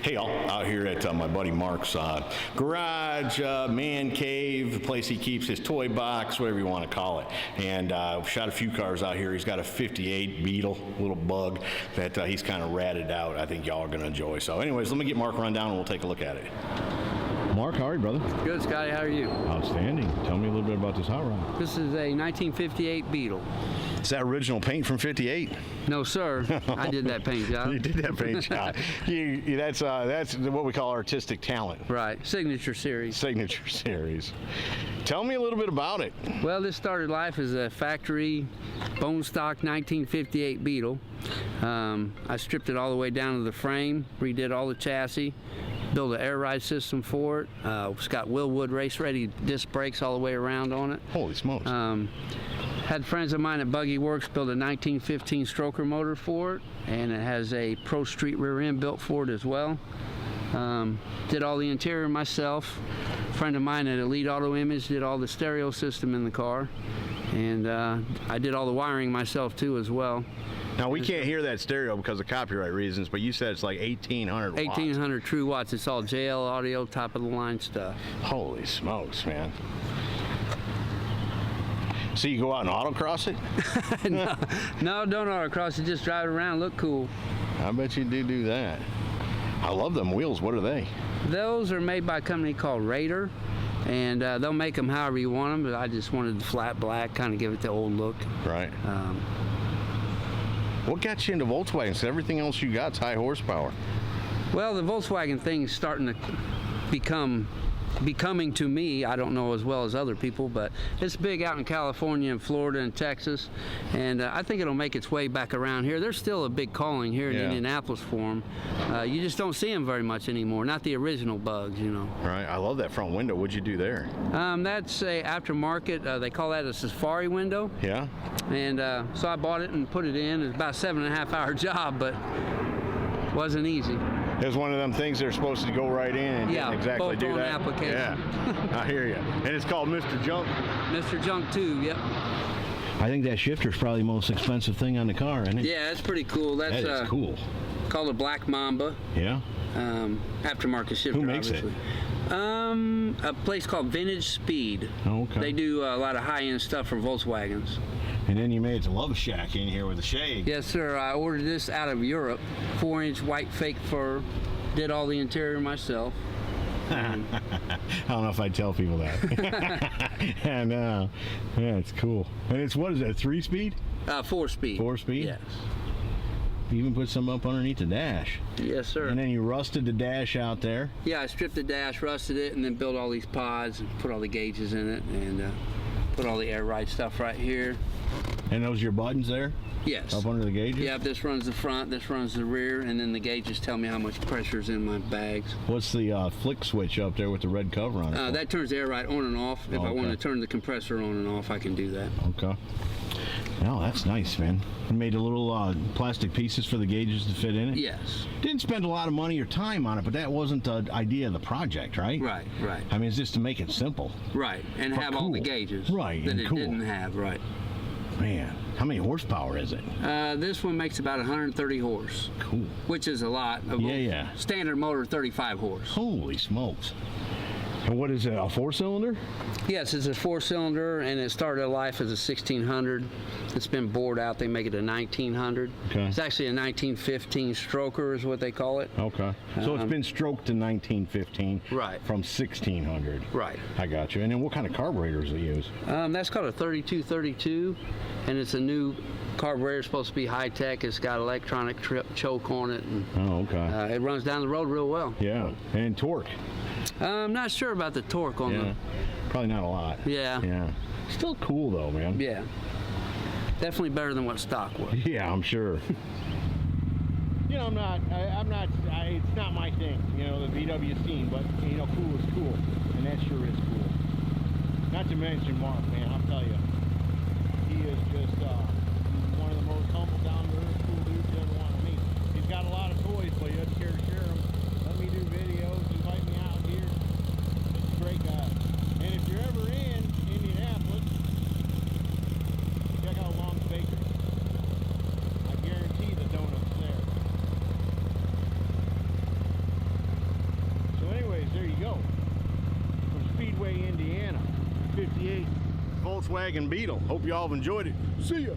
Hey all, out here at my buddy Mark's garage, man cave, the place he keeps his toy box, whatever you want to call it. And shot a few cars out here. He's got a 58 Beetle, little bug that he's kind of ratted out. I think y'all are going to enjoy. So anyways, let me get Mark run down and we'll take a look at it. Mark, how are you, brother? Good, Scotty. How are you? Outstanding. Tell me a little bit about this hot rod. This is a 1958 Beetle. Is that original paint from 58? No, sir. I did that paint job. You did that paint job. That's what we call artistic talent. Right. Signature series. Signature series. Tell me a little bit about it. Well, this started life as a factory bone stock 1958 Beetle. I stripped it all the way down to the frame, redid all the chassis, built an air ride system for it. It's got Willwood race ready disc brakes all the way around on it. Holy smokes. Had friends of mine at Buggy Works build a 1915 stroker motor for it, and it has a Pro Street rear end built for it as well. Did all the interior myself. A friend of mine at Elite Auto Image did all the stereo system in the car, and I did all the wiring myself too as well. Now we can't hear that stereo because of copyright reasons, but you said it's like 1,800 watts. 1,800 true watts. It's all JL audio, top of the line stuff. Holy smokes, man. So you go out and autocross it? No, don't autocross it. Just drive it around, look cool. I bet you do that. I love them wheels. What are they? Those are made by a company called Raider, and they'll make them however you want them, but I just wanted the flat black, kind of give it the old look. Right. What got you into Volkswagen? So everything else you got's high horsepower. Well, the Volkswagen thing's starting to becoming to me, I don't know as well as other people, but it's big out in California and Florida and Texas, and I think it'll make its way back around here. There's still a big calling here in Indianapolis for them. You just don't see them very much anymore, not the original bugs, you know. Right, I love that front window. What'd you do there? That's a aftermarket, they call that a safari window. Yeah. And so I bought it and put it in. It's about a 7.5 hour job, but wasn't easy. It was one of them things they're supposed to go right in and didn't exactly do that. Application. Yeah, I hear you. And it's called Mr. Junk. Mr. Junk 2, yep. I think that shifter's probably the most expensive thing on the car, isn't it? Yeah, that's pretty cool. That's that is cool. Called a Black Mamba. Yeah. Aftermarket shifter. Who makes obviously. it? A place called Vintage Speed. Oh, okay. They do a lot of high-end stuff for Volkswagens. And then you made the Love Shack in here with a shade. Yes, sir. I ordered this out of Europe. 4-inch white fake fur. Did all the interior myself. I don't know if I'd tell people that. I know. Yeah, it's cool. And it's, what is that, 3-speed? 4-speed. 4-speed? Yes. You even put some up underneath the dash. Yes, sir. And then you rusted the dash out there. Yeah, I stripped the dash, rusted it, and then built all these pods and put all the gauges in it, and put all the air ride stuff right here. And those are your buttons there? Yes. Up under the gauges? Yeah, this runs the front, this runs the rear, and then the gauges tell me how much pressure is in my bags. What's the flick switch up there with the red cover on it? That turns the air ride on and off. If I want to turn the compressor on and off, I can do that. Okay. Oh, that's nice, man. You made the little plastic pieces for the gauges to fit in it? Yes. Didn't spend a lot of money or time on it, but that wasn't the idea of the project, right? Right. I mean, it's just to make it simple. Right, and have all the gauges. Right, that and it cool. didn't have, right. Man, how many horsepower is it? This one makes about 130 horse. Cool. Which is a lot. Yeah. Standard motor, 35 horse. Holy smokes. And what is it, a 4-cylinder? Yes, it's a 4-cylinder, and it started life as a 1600. It's been bored out. They make it a 1900. Okay. It's actually a 1915 stroker is what they call it. Okay. So it's been stroked to 1915. Right. From 1600. Right. I got you. And then what kind of carburetors do they use? That's called a 3232, and it's a new carburetor. It's supposed to be high-tech. It's got electronic choke on it. And, oh, okay. it runs down the road real well. Yeah. And torque? I'm not sure about the torque on the... Probably not a lot. Yeah. Still cool though, man. Yeah. Definitely better than what stock was. Yeah, I'm sure. You know, it's not my thing, you know, the VW scene, but, you know, cool is cool, and that sure is cool. Not to mention Mark, man, I'll tell you, he is just one of the most humble, down-to-earth, cool dudes you ever want to meet. He's got a lot of toys, but he doesn't care to share them. Let me do videos, invite me out here. He's a great guy. And if you're ever in Indianapolis, check out Long's Bakery. I guarantee the donuts there. Volkswagen Beetle. Hope you all have enjoyed it. See ya.